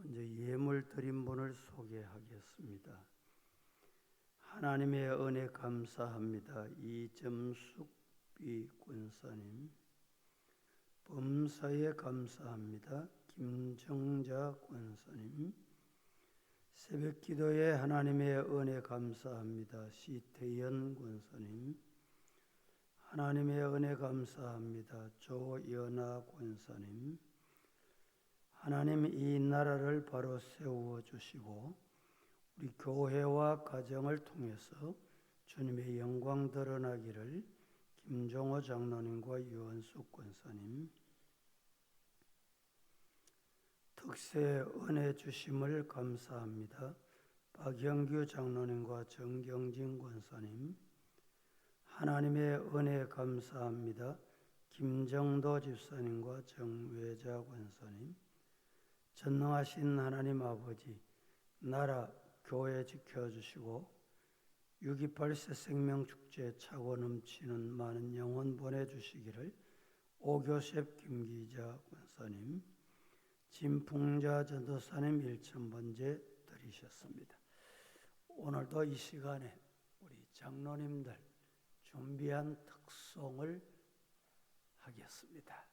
먼저 예물 드린 분을 소개하겠습니다. 하나님의 은혜 감사합니다. 이점숙비 권사님. 범사에 감사합니다. 김정자 권사님. 새벽기도에 하나님의 은혜 감사합니다. 시태연 권사님. 하나님의 은혜 감사합니다. 조연아 권사님. 하나님 이 나라를 바로 세워 주시고 우리 교회와 가정을 통해서 주님의 영광 드러나기를. 김종호 장로님과 유원숙 권사님. 특세 은혜 주심을 감사합니다. 박영규 장로님과 정경진 권사님. 하나님의 은혜 감사합니다. 김정도 집사님과 정외자 권사님. 전능하신 하나님 아버지, 나라, 교회 지켜주시고 6.28 생명축제 차고 넘치는 많은 영혼 보내주시기를. 오교셉 김기자 권사님, 진풍자 전도사님 1,000번째 드리셨습니다. 오늘도 이 시간에 우리 장로님들 준비한 특송을 하겠습니다.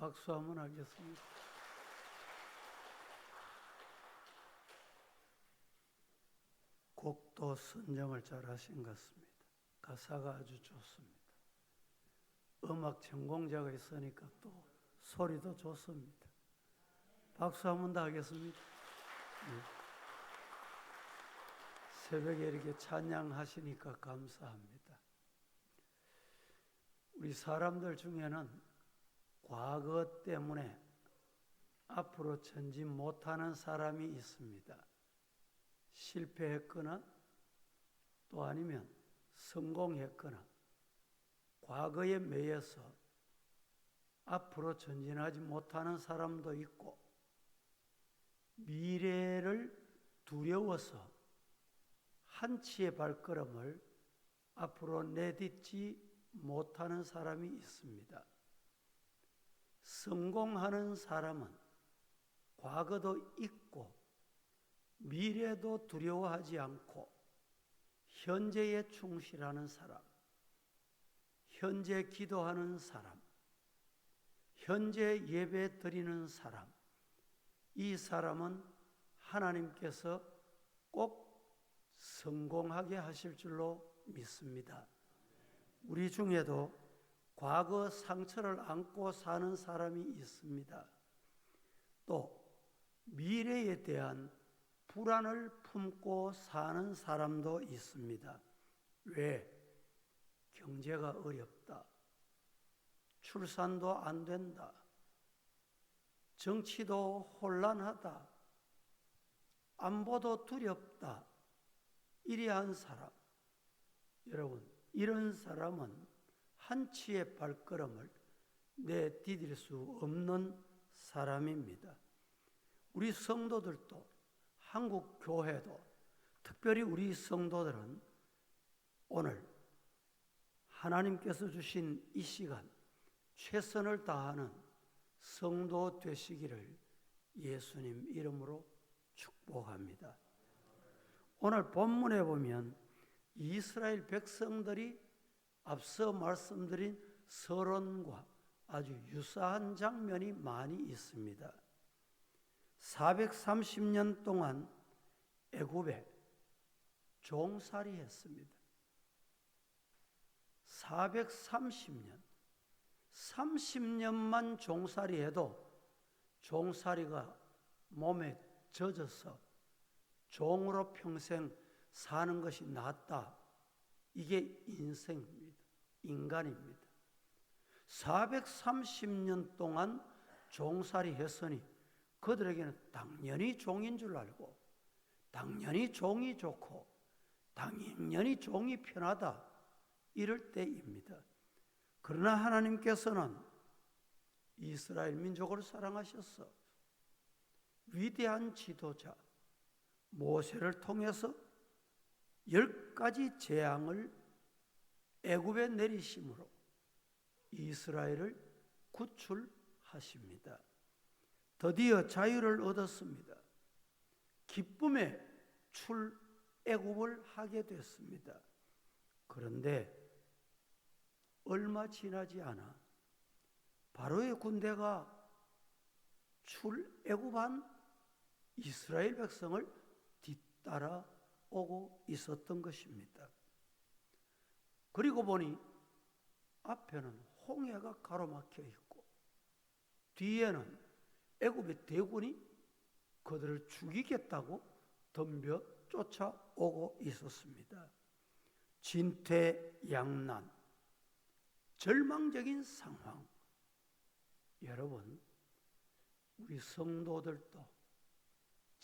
박수 한번 하겠습니다. 곡도 선정을 잘 하신 것 같습니다. 가사가 아주 좋습니다. 음악 전공자가 있으니까 또 소리도 좋습니다. 박수 한번 더 하겠습니다. 네. 새벽에 이렇게 찬양하시니까 감사합니다. 우리 사람들 중에는 과거 때문에 앞으로 전진 못하는 사람이 있습니다. 실패했거나 또 아니면 성공했거나 과거에 매여서 앞으로 전진하지 못하는 사람도 있고 미래를 두려워서 한치의 발걸음을 앞으로 내딛지 못하는 사람이 있습니다. 성공하는 사람은 과거도 잊고 미래도 두려워하지 않고 현재에 충실하는 사람, 현재 기도하는 사람, 현재 예배 드리는 사람, 이 사람은 하나님께서 꼭 성공하게 하실 줄로 믿습니다. 우리 중에도 과거 상처를 안고 사는 사람이 있습니다. 또 미래에 대한 불안을 품고 사는 사람도 있습니다. 왜? 경제가 어렵다. 출산도 안 된다. 정치도 혼란하다. 안보도 두렵다. 이러한 사람, 여러분, 이런 사람은 한치의 발걸음을 내디딜 수 없는 사람입니다. 우리 성도들도, 한국 교회도, 특별히 우리 성도들은 오늘 하나님께서 주신 이 시간 최선을 다하는 성도 되시기를 예수님 이름으로 축복합니다. 오늘 본문에 보면 이스라엘 백성들이 앞서 말씀드린 서론과 아주 유사한 장면이 많이 있습니다. 430년 동안 애굽에 종살이 했습니다. 430년, 30년만 종살이 해도 종살이가 몸에 젖어서 종으로 평생 사는 것이 낫다. 이게 인생입니다. 인간입니다. 430년 동안 종살이 했으니 그들에게는 당연히 종인 줄 알고 당연히 종이 좋고 당연히 종이 편하다. 이럴 때입니다. 그러나 하나님께서는 이스라엘 민족을 사랑하셔서 위대한 지도자 모세를 통해서 10가지 재앙을 애굽에 내리심으로 이스라엘을 구출하십니다. 드디어 자유를 얻었습니다. 기쁨의 출애굽을 하게 됐습니다. 그런데 얼마 지나지 않아 바로의 군대가 출애굽한 이스라엘 백성을 뒤따라 오고 있었던 것입니다. 그리고 보니 앞에는 홍해가 가로막혀 있고 뒤에는 애굽의 대군이 그들을 죽이겠다고 덤벼 쫓아오고 있었습니다. 진퇴양난, 절망적인 상황. 여러분, 우리 성도들도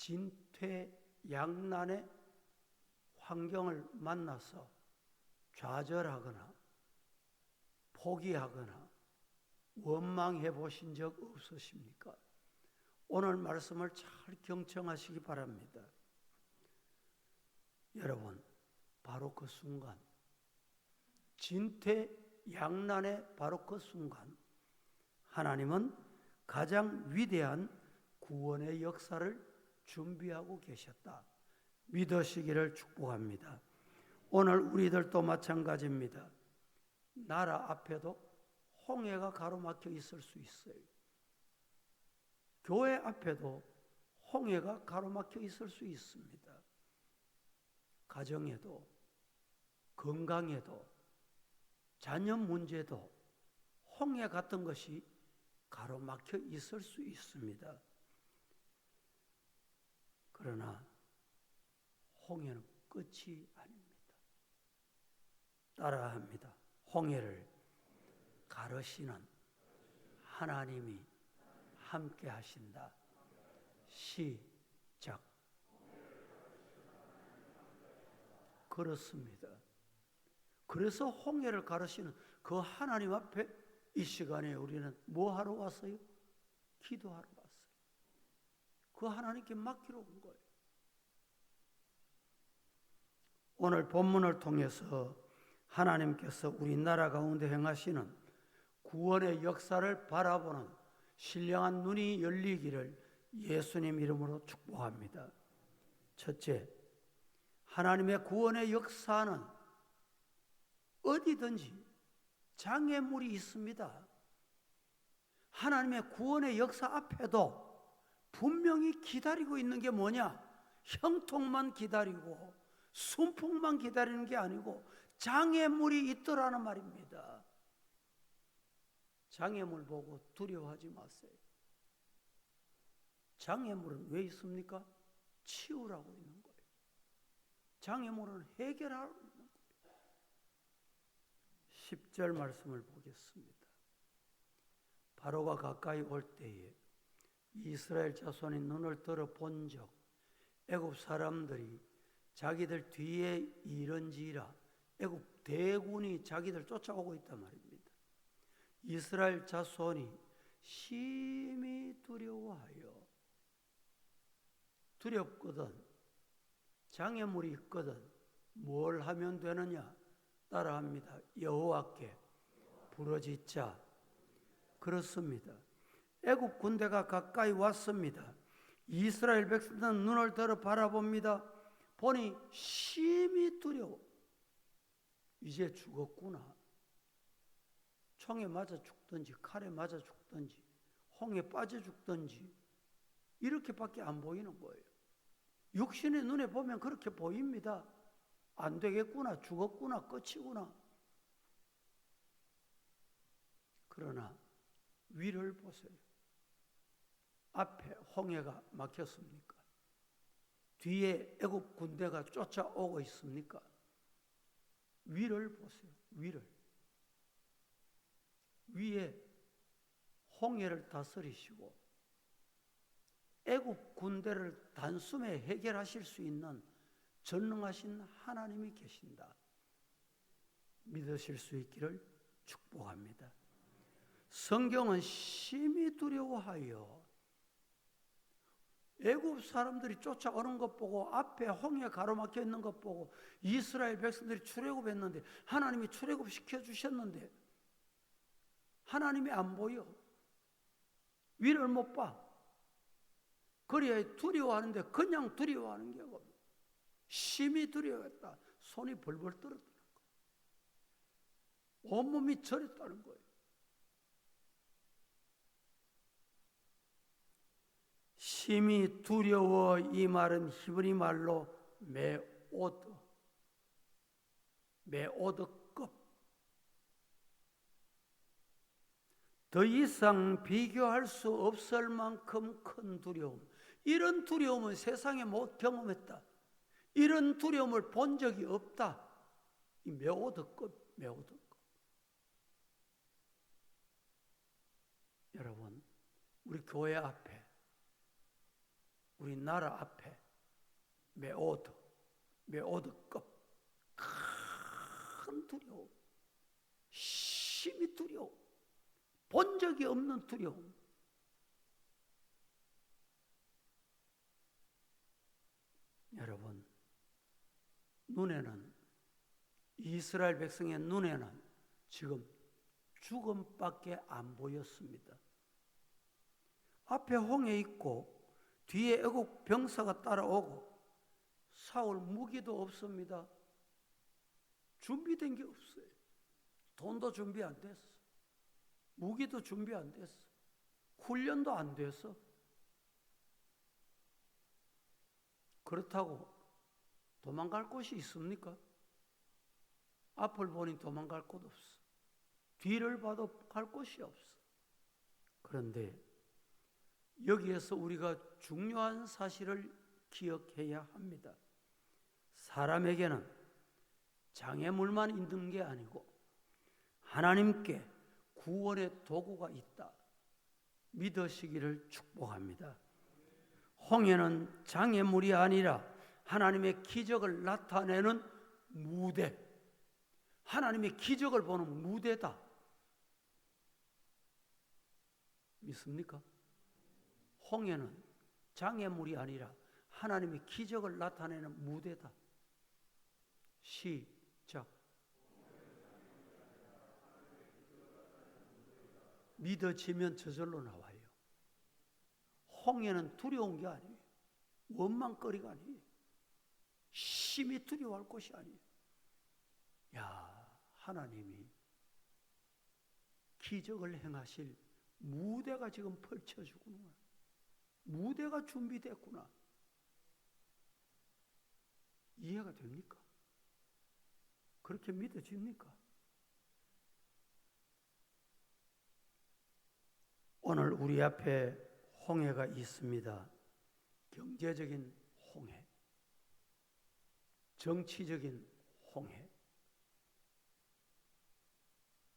진퇴양난의 환경을 만나서 좌절하거나 포기하거나 원망해 보신 적 없으십니까? 오늘 말씀을 잘 경청하시기 바랍니다. 여러분, 바로 그 순간, 진퇴양난의 바로 그 순간 하나님은 가장 위대한 구원의 역사를 준비하고 계셨다. 믿으시기를 축복합니다. 오늘 우리들도 마찬가지입니다. 나라 앞에도 홍해가 가로막혀 있을 수 있어요. 교회 앞에도 홍해가 가로막혀 있을 수 있습니다. 가정에도, 건강에도, 자녀 문제도 홍해 같은 것이 가로막혀 있을 수 있습니다. 그러나 홍해는 끝이 아닙니다. 따라합니다. 홍해를 가르시는 하나님이 함께 하신다. 시작. 그렇습니다. 그래서 홍해를 가르시는 그 하나님 앞에 이 시간에 우리는 뭐 하러 왔어요? 기도하러 왔어요. 그 하나님께 맡기러 온 거예요. 오늘 본문을 통해서 하나님께서 우리나라 가운데 행하시는 구원의 역사를 바라보는 신령한 눈이 열리기를 예수님 이름으로 축복합니다. 첫째, 하나님의 구원의 역사는 어디든지 장애물이 있습니다. 하나님의 구원의 역사 앞에도 분명히 기다리고 있는 게 뭐냐? 형통만 기다리고 순풍만 기다리는 게 아니고 장애물이 있더라는 말입니다. 장애물 보고 두려워하지 마세요. 장애물은 왜 있습니까? 치우라고 있는 거예요. 장애물은 해결하라고 있는 거예요. 10절 말씀을 보겠습니다. 바로가 가까이 올 때에 이스라엘 자손이 눈을 들어 본즉 애굽 사람들이 자기들 뒤에 이른지라 애굽 대군이 자기들 쫓아오고 있단 말입니다. 이스라엘 자손이 심히 두려워하여, 두렵거든 장애물이 있거든 뭘 하면 되느냐? 따라합니다. 여호와께 부르짖자. 그렇습니다. 애굽 군대가 가까이 왔습니다. 이스라엘 백성들은 눈을 들어 바라봅니다. 보니 심히 두려워. 이제 죽었구나. 총에 맞아 죽든지 칼에 맞아 죽든지 홍에 빠져 죽든지 이렇게밖에 안 보이는 거예요. 육신의 눈에 보면 그렇게 보입니다. 안 되겠구나, 죽었구나, 끝이구나. 그러나 위를 보세요. 앞에 홍해가 막혔습니까? 뒤에 애굽 군대가 쫓아오고 있습니까? 위를 보세요. 위를. 위에 홍해를 다스리시고 애굽 군대를 단숨에 해결하실 수 있는 전능하신 하나님이 계신다. 믿으실 수 있기를 축복합니다. 성경은 심히 두려워하여 애굽 사람들이 쫓아오는 것 보고 앞에 홍해 가로막혀 있는 것 보고 이스라엘 백성들이 출애굽했는데 하나님이 출애굽시켜 주셨는데 하나님이 안 보여. 위를 못 봐. 그래야 두려워하는데 그냥 두려워하는 게 없어. 심히 두려워했다. 손이 벌벌 떨었다는 거예요. 온몸이 저렸다는 거예요. 심히 두려워 이 말은 히브리 말로 메오드급. 더 이상 비교할 수 없을 만큼 큰 두려움. 이런 두려움은 세상에 못 경험했다. 이런 두려움을 본 적이 없다. 이 메오드급. 여러분, 우리 교회 앞에, 우리 나라 앞에 메오드급 큰 두려움, 심히 두려움, 본 적이 없는 두려움. 여러분, 눈에는, 이스라엘 백성의 눈에는 지금 죽음밖에 안 보였습니다. 앞에 홍해 있고 뒤에 애국 병사가 따라오고 사울 무기도 없습니다. 준비된 게 없어요. 돈도 준비 안 됐어. 무기도 준비 안 됐어. 훈련도 안 됐어. 그렇다고 도망갈 곳이 있습니까? 앞을 보니 도망갈 곳 없어. 뒤를 봐도 갈 곳이 없어. 그런데 여기에서 우리가 중요한 사실을 기억해야 합니다. 사람에게는 장애물만 있는 게 아니고 하나님께 구원의 도구가 있다. 믿으시기를 축복합니다. 홍해는 장애물이 아니라 하나님의 기적을 나타내는 무대, 하나님의 기적을 보는 무대다. 믿습니까? 홍해는 장애물이 아니라 하나님의 기적을 나타내는 무대다. 시작. 믿어지면 저절로 나와요. 홍해는 두려운 게 아니에요. 원망거리가 아니에요. 심히 두려워할 것이 아니에요. 야, 하나님이 기적을 행하실 무대가 지금 펼쳐지구나. 무대가 준비됐구나. 이해가 됩니까? 그렇게 믿어집니까? 오늘 우리 앞에 홍해가 있습니다. 경제적인 홍해, 정치적인 홍해,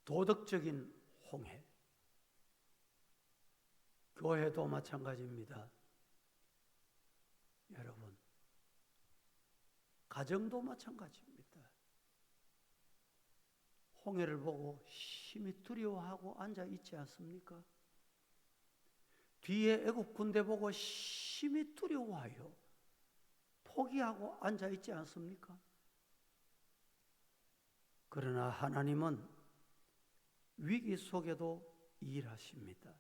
도덕적인 홍해, 교회도 마찬가지입니다. 여러분, 가정도 마찬가지입니다. 홍해를 보고 심히 두려워하고 앉아 있지 않습니까? 뒤에 애국 군대 보고 심히 두려워하여 포기하고 앉아 있지 않습니까? 그러나 하나님은 위기 속에도 일하십니다.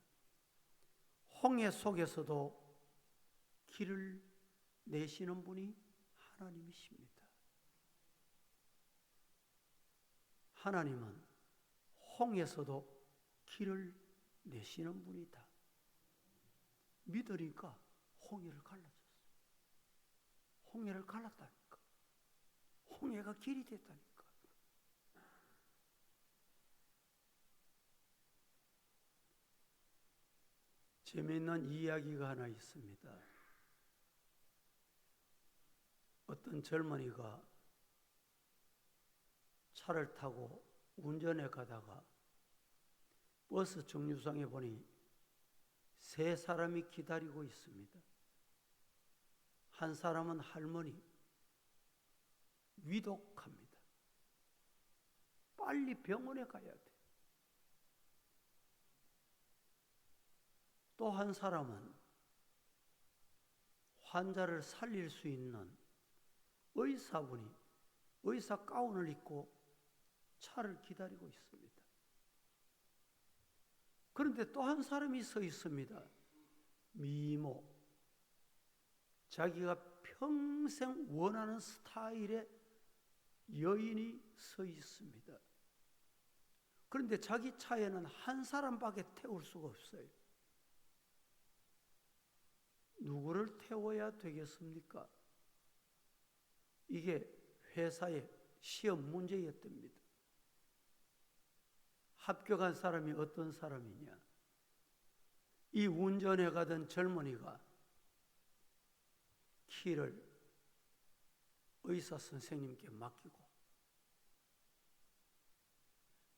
홍해 속에서도 길을 내시는 분이 하나님이십니다. 하나님은 홍해에서도 길을 내시는 분이다. 믿으니까 홍해를 갈라졌어요. 홍해를 갈랐다니까. 홍해가 길이 됐다니까. 재미있는 이야기가 하나 있습니다. 어떤 젊은이가 차를 타고 운전해 가다가 버스 정류장에 보니 세 사람이 기다리고 있습니다. 한 사람은 할머니, 위독합니다. 빨리 병원에 가야 돼. 또 한 사람은 환자를 살릴 수 있는 의사분이 의사 가운을 입고 차를 기다리고 있습니다. 그런데 또 한 사람이 서 있습니다. 미모, 자기가 평생 원하는 스타일의 여인이 서 있습니다. 그런데 자기 차에는 한 사람밖에 태울 수가 없어요. 누구를 태워야 되겠습니까? 이게 회사의 시험 문제였답니다. 합격한 사람이 어떤 사람이냐? 이 운전해 가던 젊은이가 키를 의사 선생님께 맡기고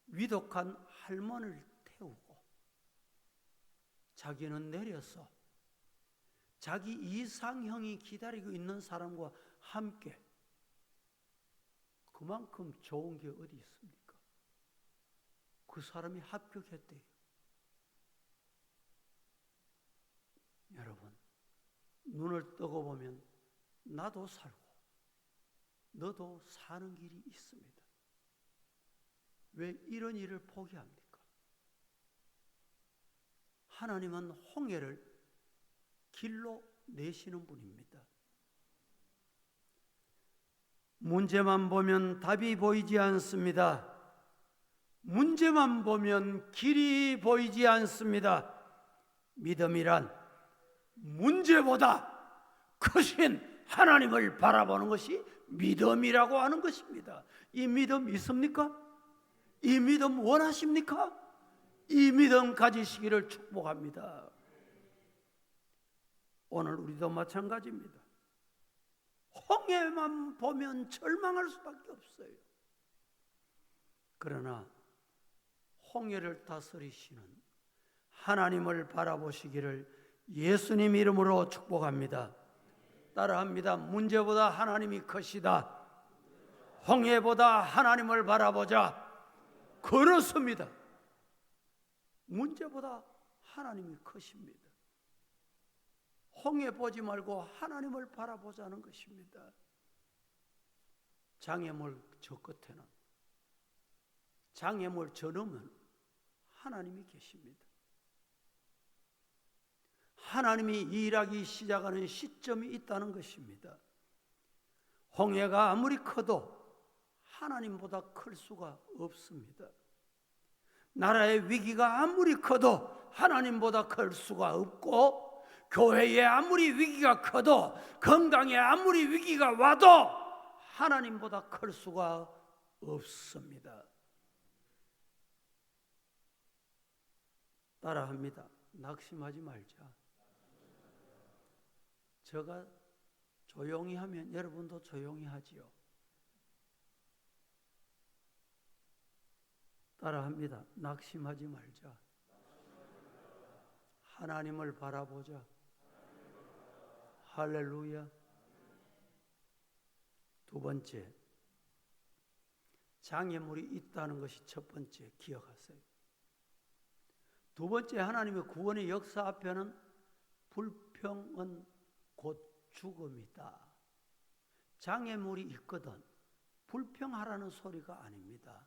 위독한 할머니를 태우고 자기는 내려서 자기 이상형이 기다리고 있는 사람과 함께 그만큼 좋은 게 어디 있습니까? 그 사람이 합격했대요. 여러분, 눈을 뜨고 보면 나도 살고 너도 사는 길이 있습니다. 왜 이런 일을 포기합니까? 하나님은 홍해를 길로 내시는 분입니다. 문제만 보면 답이 보이지 않습니다. 문제만 보면 길이 보이지 않습니다. 믿음이란 문제보다 크신 하나님을 바라보는 것이 믿음이라고 하는 것입니다. 이 믿음 있습니까? 이 믿음 원하십니까? 이 믿음 가지시기를 축복합니다. 오늘 우리도 마찬가지입니다. 홍해만 보면 절망할 수밖에 없어요. 그러나 홍해를 다스리시는 하나님을 바라보시기를 예수님 이름으로 축복합니다. 따라합니다. 문제보다 하나님이 크시다. 홍해보다 하나님을 바라보자. 그렇습니다. 문제보다 하나님이 크십니다. 홍해 보지 말고 하나님을 바라보자는 것입니다. 장애물 저 끝에는, 장애물 저 너머는 하나님이 계십니다. 하나님이 일하기 시작하는 시점이 있다는 것입니다. 홍해가 아무리 커도 하나님보다 클 수가 없습니다. 나라의 위기가 아무리 커도 하나님보다 클 수가 없고, 교회에 아무리 위기가 커도, 건강에 아무리 위기가 와도 하나님보다 클 수가 없습니다. 따라합니다. 낙심하지 말자. 제가 조용히 하면 여러분도 조용히 하지요. 따라합니다. 낙심하지 말자. 하나님을 바라보자. 할렐루야. 두 번째, 장애물이 있다는 것이 첫 번째, 기억하세요. 두 번째, 하나님의 구원의 역사 앞에는 불평은 곧 죽음이다. 장애물이 있거든 불평하라는 소리가 아닙니다.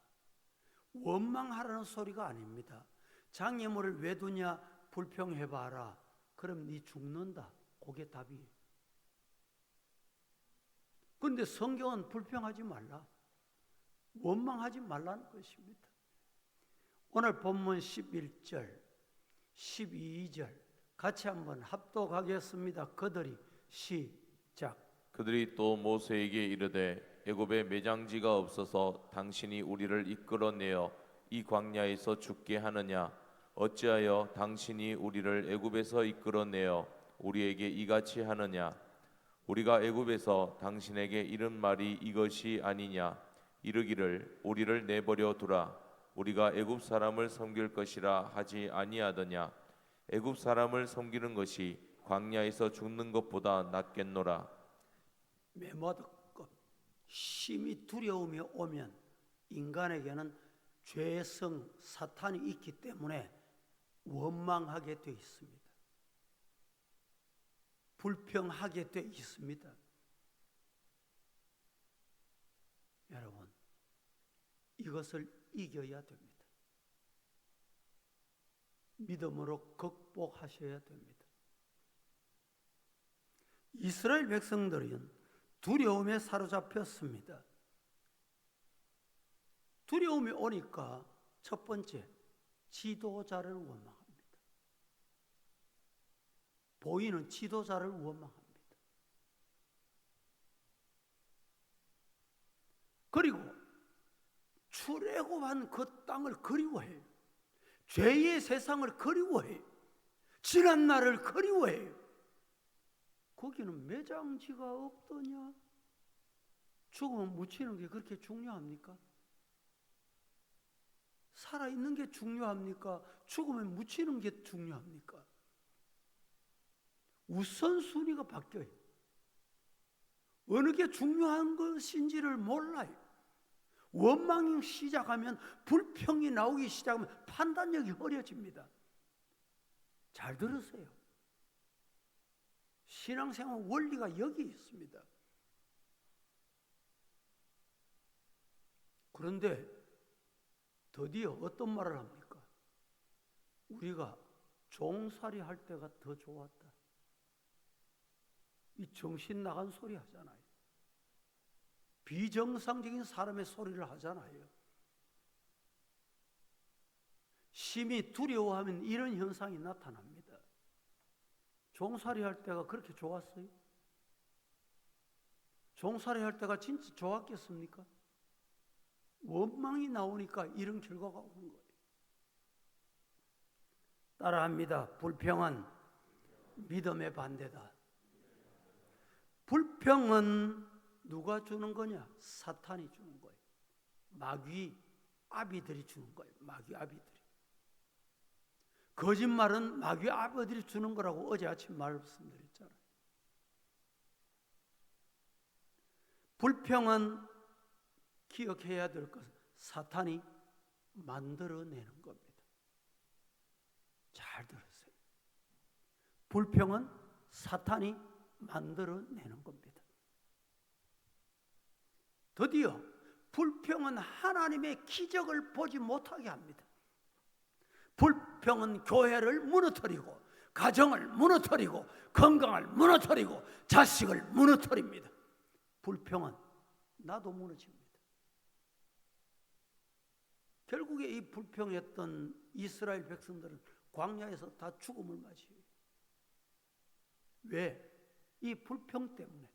원망하라는 소리가 아닙니다. 장애물을 왜 두냐? 불평해봐라. 그럼 네 죽는다. 그게 답이에요. 그런데 성경은 불평하지 말라, 원망하지 말라는 것입니다. 오늘 본문 11절, 12절 같이 한번 합독하겠습니다. 그들이 시작. 그들이 또 모세에게 이르되 애굽에 매장지가 없어서 당신이 우리를 이끌어내어 이 광야에서 죽게 하느냐? 어찌하여 당신이 우리를 애굽에서 이끌어내어 우리에게 이같이 하느냐? 우리가 애굽에서 당신에게 이른 말이 이것이 아니냐? 이르기를 우리를 내버려 두라. 우리가 애굽 사람을 섬길 것이라 하지 아니하더냐? 애굽 사람을 섬기는 것이 광야에서 죽는 것보다 낫겠노라. 메모듣고 심히 두려움이 오면 인간에게는 죄성, 사탄이 있기 때문에 원망하게 되어 있습니다. 불평하게 되어 있습니다. 여러분, 이것을 이겨야 됩니다. 믿음으로 극복하셔야 됩니다. 이스라엘 백성들은 두려움에 사로잡혔습니다. 두려움이 오니까 첫 번째, 지도자를 원망합니다. 보이는 지도자를 원망합니다. 그리고 출애굽한 그 땅을 그리워해요. 죄의 세상을 그리워해요. 지난 날을 그리워해요. 거기는 매장지가 없더냐? 죽으면 묻히는 게 그렇게 중요합니까? 살아있는 게 중요합니까? 죽으면 묻히는 게 중요합니까? 우선순위가 바뀌어요. 어느 게 중요한 것인지를 몰라요. 원망이 시작하면, 불평이 나오기 시작하면 판단력이 흐려집니다. 잘 들으세요. 신앙생활 원리가 여기 있습니다. 그런데 드디어 어떤 말을 합니까? 우리가 종살이 할 때가 더 좋았다. 이 정신 나간 소리 하잖아요. 비정상적인 사람의 소리를 하잖아요. 심히 두려워하면 이런 현상이 나타납니다. 종살이 할 때가 그렇게 좋았어요? 종살이 할 때가 진짜 좋았겠습니까? 원망이 나오니까 이런 결과가 오는 거예요. 따라합니다. 불평은 믿음의 반대다. 불평은 누가 주는 거냐? 사탄이 주는 거예요. 마귀 아비들이 주는 거예요. 마귀 아비들이. 거짓말은 마귀 아비들이 주는 거라고 어제 아침 말씀드렸잖아요. 불평은 기억해야 될 것은 사탄이 만들어내는 겁니다. 잘 들으세요. 불평은 사탄이 만들어내는 겁니다. 드디어 불평은 하나님의 기적을 보지 못하게 합니다. 불평은 교회를 무너뜨리고 가정을 무너뜨리고 건강을 무너뜨리고 자식을 무너뜨립니다. 불평은 나도 무너집니다. 결국에 이 불평했던 이스라엘 백성들은 광야에서 다 죽음을 맞이해요. 왜? 이 불평 때문에.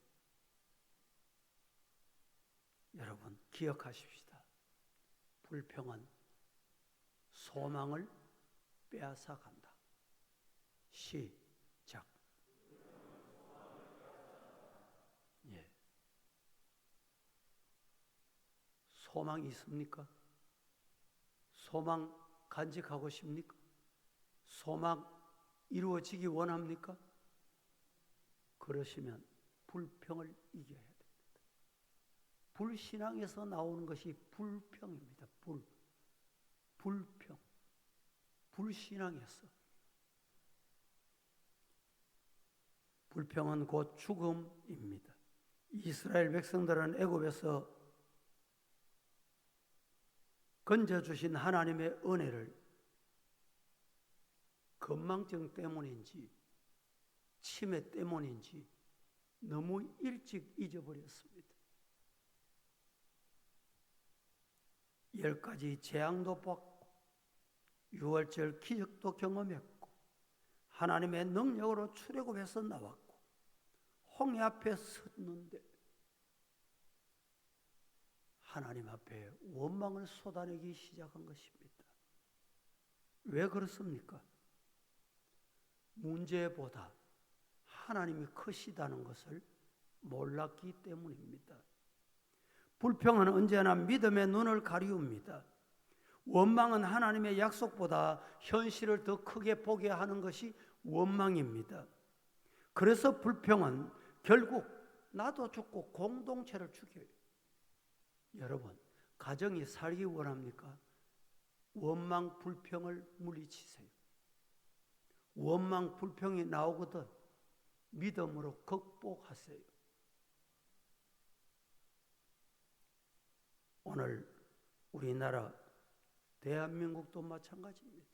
여러분 기억하십시다. 불평은 소망을 빼앗아 간다. 시작. 예. 소망이 있습니까? 소망 간직하고 싶습니까? 소망 이루어지기 원합니까? 그러시면 불평을 이겨야 됩니다. 불신앙에서 나오는 것이 불평입니다. 불평. 불신앙에서. 불평은 곧 죽음입니다. 이스라엘 백성들은 애굽에서 건져주신 하나님의 은혜를 건망증 때문인지 치매 때문인지 너무 일찍 잊어버렸습니다. 10가지 재앙도 받고 6월절 기적도 경험했고 하나님의 능력으로 출애굽해서 나왔고 홍해 앞에 섰는데 하나님 앞에 원망을 쏟아내기 시작한 것입니다. 왜 그렇습니까? 문제보다 하나님이 크시다는 것을 몰랐기 때문입니다. 불평은 언제나 믿음의 눈을 가리웁니다. 원망은 하나님의 약속보다 현실을 더 크게 보게 하는 것이 원망입니다. 그래서 불평은 결국 나도 죽고 공동체를 죽여요. 여러분, 가정이 살기 원합니까? 원망, 불평을 물리치세요. 원망, 불평이 나오거든 믿음으로 극복하세요. 오늘 우리나라 대한민국도 마찬가지입니다.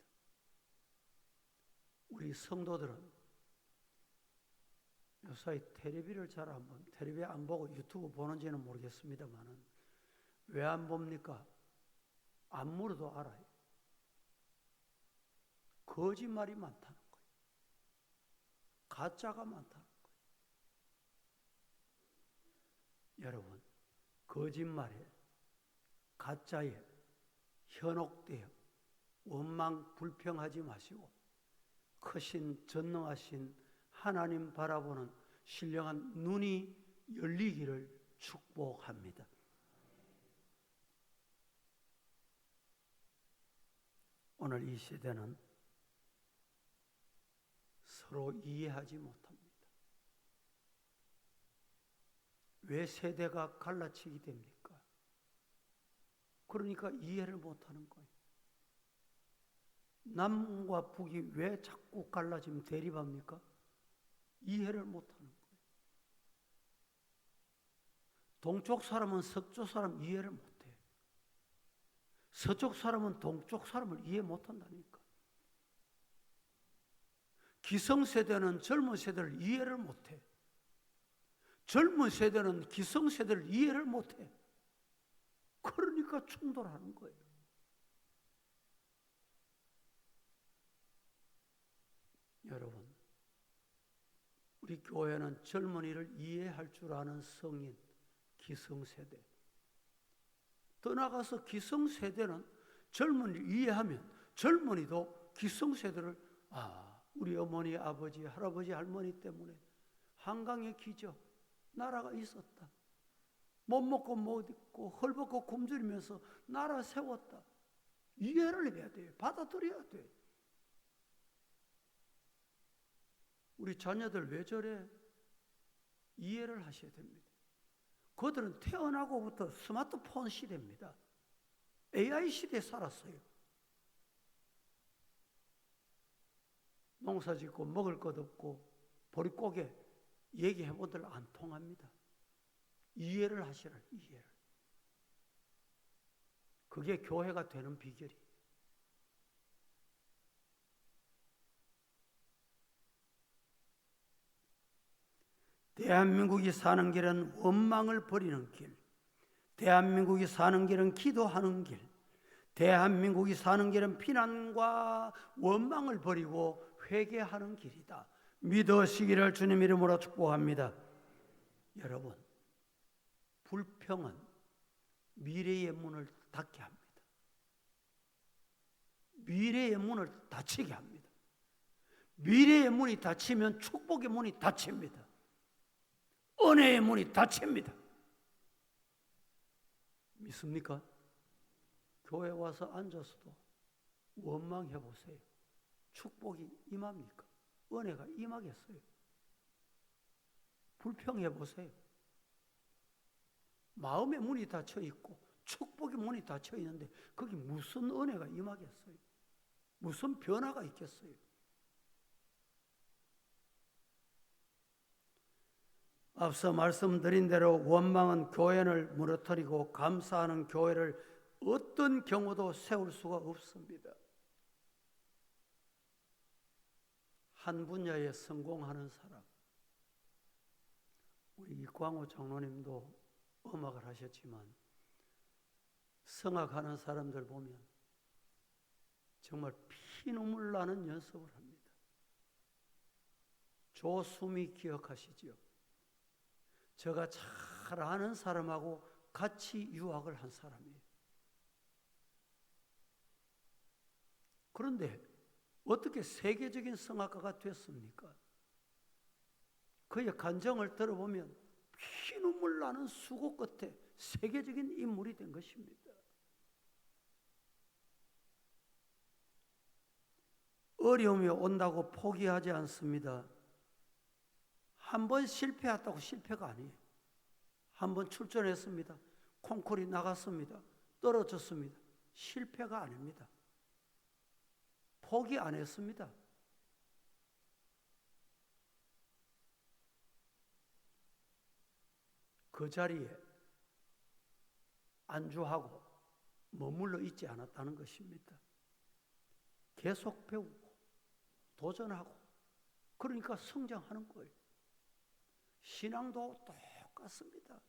우리 성도들은 요사이 텔레비를 텔레비 안 보고 유튜브 보는지는 모르겠습니다만은 왜 안 봅니까? 안 물어도 알아요. 거짓말이 많다는 거예요. 가짜가 많다는 거예요. 여러분, 거짓말에 가짜에 현혹되어 원망 불평하지 마시고 크신 전능하신 하나님 바라보는 신령한 눈이 열리기를 축복합니다. 오늘 이 시대는 서로 이해하지 못합니다. 왜 세대가 갈라치게 됩니까? 그러니까 이해를 못하는 거예요. 남과 북이 왜 자꾸 갈라지면 대립합니까? 이해를 못하는 거예요. 동쪽 사람은 서쪽 사람 이해를 못해요. 서쪽 사람은 동쪽 사람을 이해 못한다니까. 기성세대는 젊은 세대를 이해를 못해. 젊은 세대는 기성세대를 이해를 못해. 그러니까 충돌하는 거예요. 여러분, 우리 교회는 젊은이를 이해할 줄 아는 성인, 기성세대. 더 나아가서 기성세대는 젊은이를 이해하면 젊은이도 기성세대를 우리 어머니, 아버지, 할아버지, 할머니 때문에 한강의 기적, 나라가 있었다. 못 먹고 못 입고 헐벗고 굶주리면서 나라 세웠다. 이해를 해야 돼요. 받아들여야 돼요. 우리 자녀들 왜 저래? 이해를 하셔야 됩니다. 그들은 태어나고부터 스마트폰 시대입니다. AI 시대에 살았어요. 농사 짓고 먹을 것 없고 보릿고개 얘기해보들 안 통합니다. 이해를 하시라, 이해를. 그게 교회가 되는 비결이. 대한민국이 사는 길은 원망을 버리는 길, 대한민국이 사는 길은 기도하는 길, 대한민국이 사는 길은 비난과 원망을 버리고 회개하는 길이다. 믿으시기를 주님 이름으로 축복합니다. 여러분, 불평은 미래의 문을 닫게 합니다. 미래의 문을 닫히게 합니다. 미래의 문이 닫히면 축복의 문이 닫힙니다. 은혜의 문이 닫힙니다. 믿습니까? 교회 와서 앉아서도 원망해 보세요. 축복이 임합니까? 은혜가 임하겠어요? 불평해 보세요. 마음의 문이 닫혀 있고 축복의 문이 닫혀 있는데 거기 무슨 은혜가 임하겠어요? 무슨 변화가 있겠어요? 앞서 말씀드린 대로 원망은 교회를 무너뜨리고 감사하는 교회를 어떤 경우도 세울 수가 없습니다. 한 분야에 성공하는 사람, 우리 이광호 장로님도 음악을 하셨지만 성악하는 사람들 보면 정말 피눈물 나는 연습을 합니다. 조수미 기억하시죠? 제가 잘 아는 사람하고 같이 유학을 한 사람이에요. 그런데 어떻게 세계적인 성악가가 됐습니까? 그의 간정을 들어보면 피눈물 나는 수고 끝에 세계적인 인물이 된 것입니다. 어려움이 온다고 포기하지 않습니다. 한 번 실패했다고 실패가 아니에요. 한 번 출전했습니다. 콩쿠르 나갔습니다. 떨어졌습니다. 실패가 아닙니다. 포기 안 했습니다. 그 자리에 안주하고 머물러 있지 않았다는 것입니다. 계속 배우고 도전하고 그러니까 성장하는 거예요. 신앙도 똑같습니다.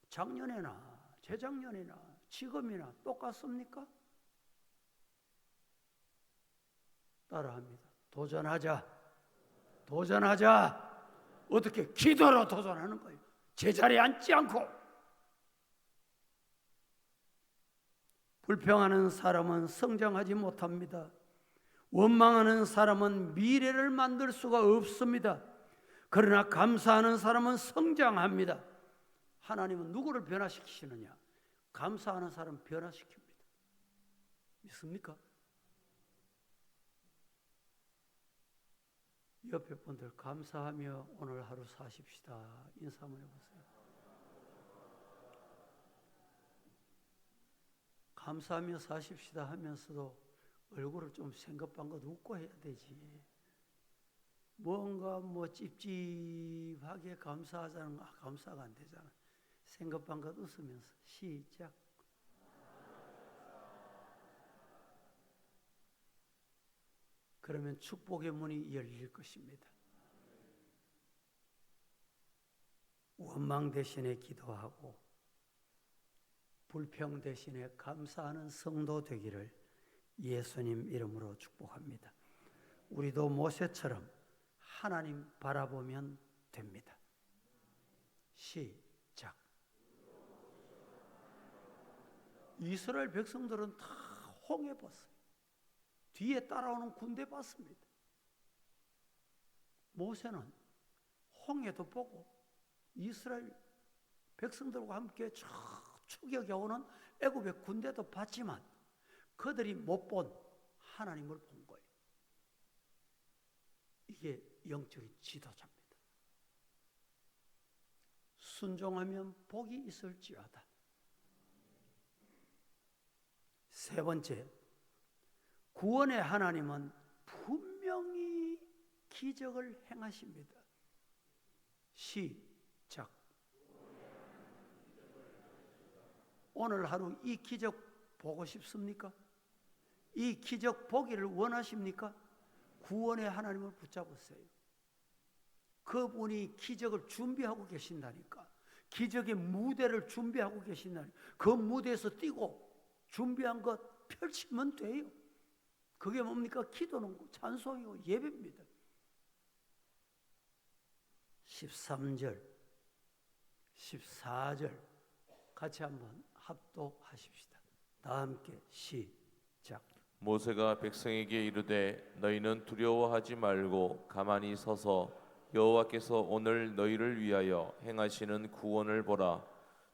작년에나 재작년이나 지금이나 똑같습니까? 따라합니다. 도전하자. 도전하자. 어떻게? 기도로 도전하는 거예요. 제자리에 앉지 않고. 불평하는 사람은 성장하지 못합니다. 원망하는 사람은 미래를 만들 수가 없습니다. 그러나 감사하는 사람은 성장합니다. 하나님은 누구를 변화시키시느냐? 감사하는 사람 변화시킵니다. 믿습니까? 옆에 분들 감사하며 오늘 하루 사십시다. 인사 한번 해보세요. 감사하며 사십시다 하면서도 얼굴을 좀 생긋방긋 웃고 해야 되지. 뭔가 찝찝하게 감사하자는 감사가 안 되잖아. 생긋방긋 웃으면서 시작. 그러면 축복의 문이 열릴 것입니다. 원망 대신에 기도하고 불평 대신에 감사하는 성도 되기를 예수님 이름으로 축복합니다. 우리도 모세처럼 하나님 바라보면 됩니다. 시작. 이스라엘 백성들은 다 홍해 봤어요. 뒤에 따라오는 군대 봤습니다. 모세는 홍해도 보고 이스라엘 백성들과 함께 쭉 추격해오는 애굽의 군대도 봤지만 그들이 못 본 하나님을 본 거예요. 이게 영적인 지도자입니다. 순종하면 복이 있을지어다. 세 번째, 구원의 하나님은 분명히 기적을 행하십니다. 시작. 오늘 하루 이 기적 보고 싶습니까? 이 기적 보기를 원하십니까? 구원의 하나님을 붙잡으세요. 그분이 기적을 준비하고 계신다니까. 기적의 무대를 준비하고 계신다니까. 그 무대에서 뛰고 준비한 것 펼치면 돼요. 그게 뭡니까? 기도는 찬송이고 예배입니다. 13절, 14절 같이 한번 합독하십시다. 다 함께 시작. 모세가 백성에게 이르되 너희는 두려워하지 말고 가만히 서서 여호와께서 오늘 너희를 위하여 행하시는 구원을 보라.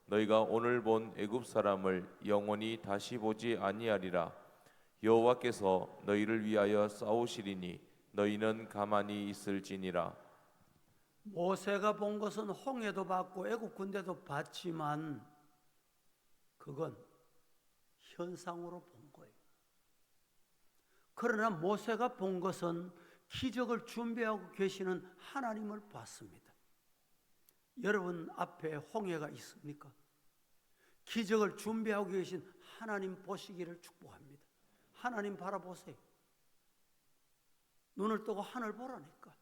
너희가 오늘 본 애굽 사람을 영원히 다시 보지 아니하리라. 여호와께서 너희를 위하여 싸우시리니 너희는 가만히 있을지니라. 모세가 본 것은 홍해도 봤고 애굽 군대도 봤지만 그건 현상으로 본 거예요. 그러나 모세가 본 것은 기적을 준비하고 계시는 하나님을 봤습니다. 여러분 앞에 홍해가 있습니까? 기적을 준비하고 계신 하나님 보시기를 축복합니다. 하나님 바라보세요. 눈을 뜨고 하늘 보라니까.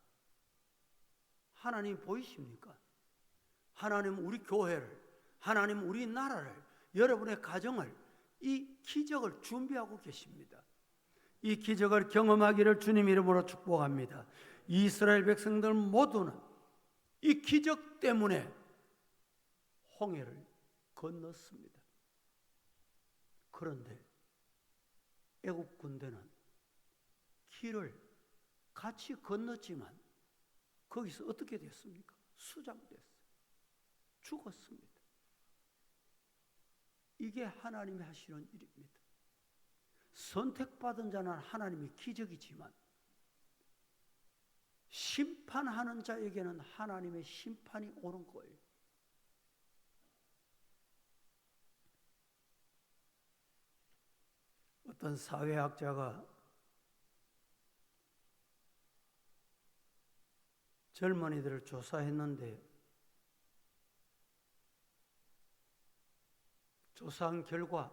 하나님 보이십니까? 하나님 우리 교회를, 하나님 우리 나라를, 여러분의 가정을, 이 기적을 준비하고 계십니다. 이 기적을 경험하기를 주님 이름으로 축복합니다. 이스라엘 백성들 모두는 이 기적 때문에 홍해를 건넜습니다. 그런데 애굽 군대는 길을 같이 건넜지만 거기서 어떻게 됐습니까? 수장됐어요. 죽었습니다. 이게 하나님이 하시는 일입니다. 선택받은 자는 하나님이 기적이지만 심판하는 자에게는 하나님의 심판이 오는 거예요. 어떤 사회학자가 젊은이들을 조사했는데 조사한 결과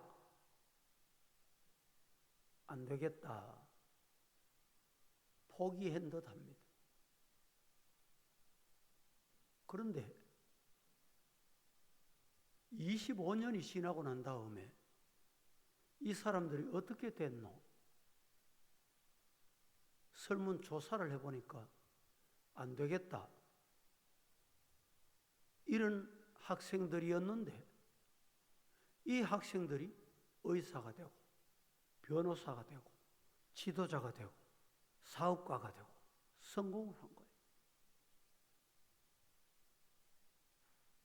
안 되겠다, 포기한 듯 합니다. 그런데 25년이 지나고 난 다음에 이 사람들이 어떻게 됐노? 설문조사를 해보니까 안 되겠다, 이런 학생들이었는데 이 학생들이 의사가 되고 변호사가 되고 지도자가 되고 사업가가 되고 성공을 한 거예요.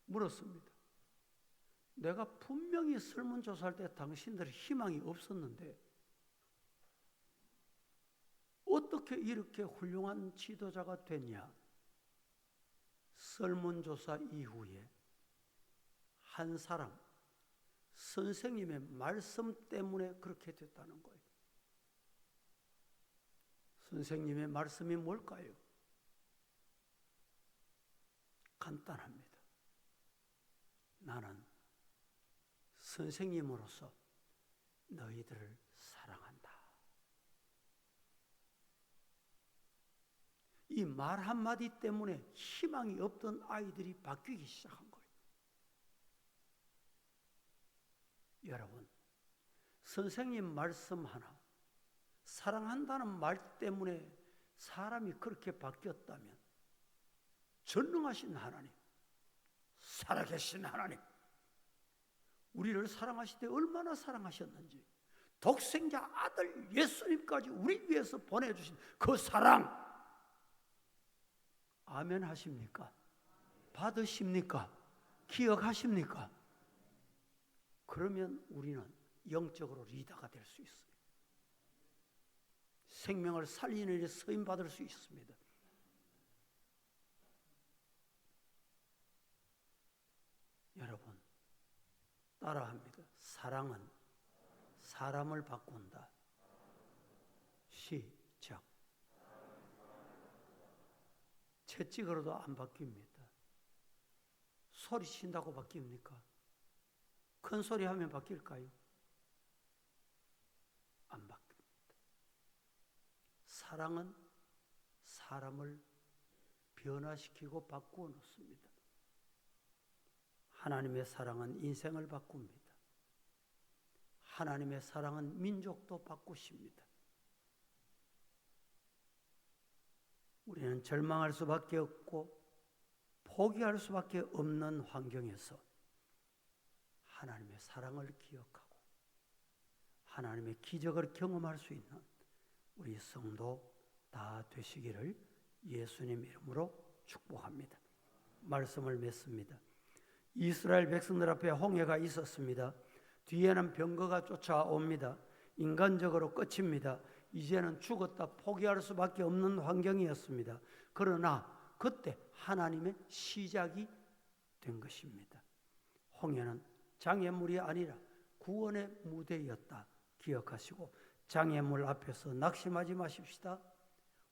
물었습니다. 내가 분명히 설문조사할 때 당신들의 희망이 없었는데 어떻게 이렇게 훌륭한 지도자가 됐냐? 설문조사 이후에 한 사람, 선생님의 말씀 때문에 그렇게 됐다는 거예요. 선생님의 말씀이 뭘까요? 간단합니다. 나는 선생님으로서 너희들을 사랑한다. 이 말 한마디 때문에 희망이 없던 아이들이 바뀌기 시작한 거예요. 여러분, 선생님 말씀 하나, 사랑한다는 말 때문에 사람이 그렇게 바뀌었다면 전능하신 하나님, 살아계신 하나님, 우리를 사랑하실 때 얼마나 사랑하셨는지, 독생자 아들 예수님까지 우리 위해서 보내주신 그 사랑, 아멘 하십니까? 받으십니까? 기억하십니까? 그러면 우리는 영적으로 리더가 될 수 있어요. 생명을 살리는 일에 쓰임받을 수 있습니다. 여러분, 따라합니다. 사랑은 사람을 바꾼다. 시작. 채찍으로도 안 바뀝니다. 소리친다고 바뀝니까? 큰 소리 하면 바뀔까요? 사랑은 사람을 변화시키고 바꾸어 놓습니다. 하나님의 사랑은 인생을 바꿉니다. 하나님의 사랑은 민족도 바꾸십니다. 우리는 절망할 수밖에 없고 포기할 수밖에 없는 환경에서 하나님의 사랑을 기억하고 하나님의 기적을 경험할 수 있는 우리 성도 다 되시기를 예수님 이름으로 축복합니다. 말씀을 맺습니다. 이스라엘 백성들 앞에 홍해가 있었습니다. 뒤에는 병거가 쫓아옵니다. 인간적으로 끝입니다. 이제는 죽었다 포기할 수밖에 없는 환경이었습니다. 그러나 그때 하나님의 시작이 된 것입니다. 홍해는 장애물이 아니라 구원의 무대였다 기억하시고 장애물 앞에서 낙심하지 마십시다.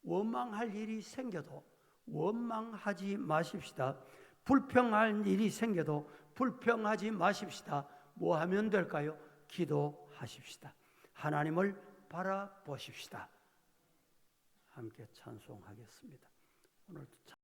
원망할 일이 생겨도 원망하지 마십시다. 불평할 일이 생겨도 불평하지 마십시다. 뭐 하면 될까요? 기도하십시다. 하나님을 바라보십시다. 함께 찬송하겠습니다. 오늘도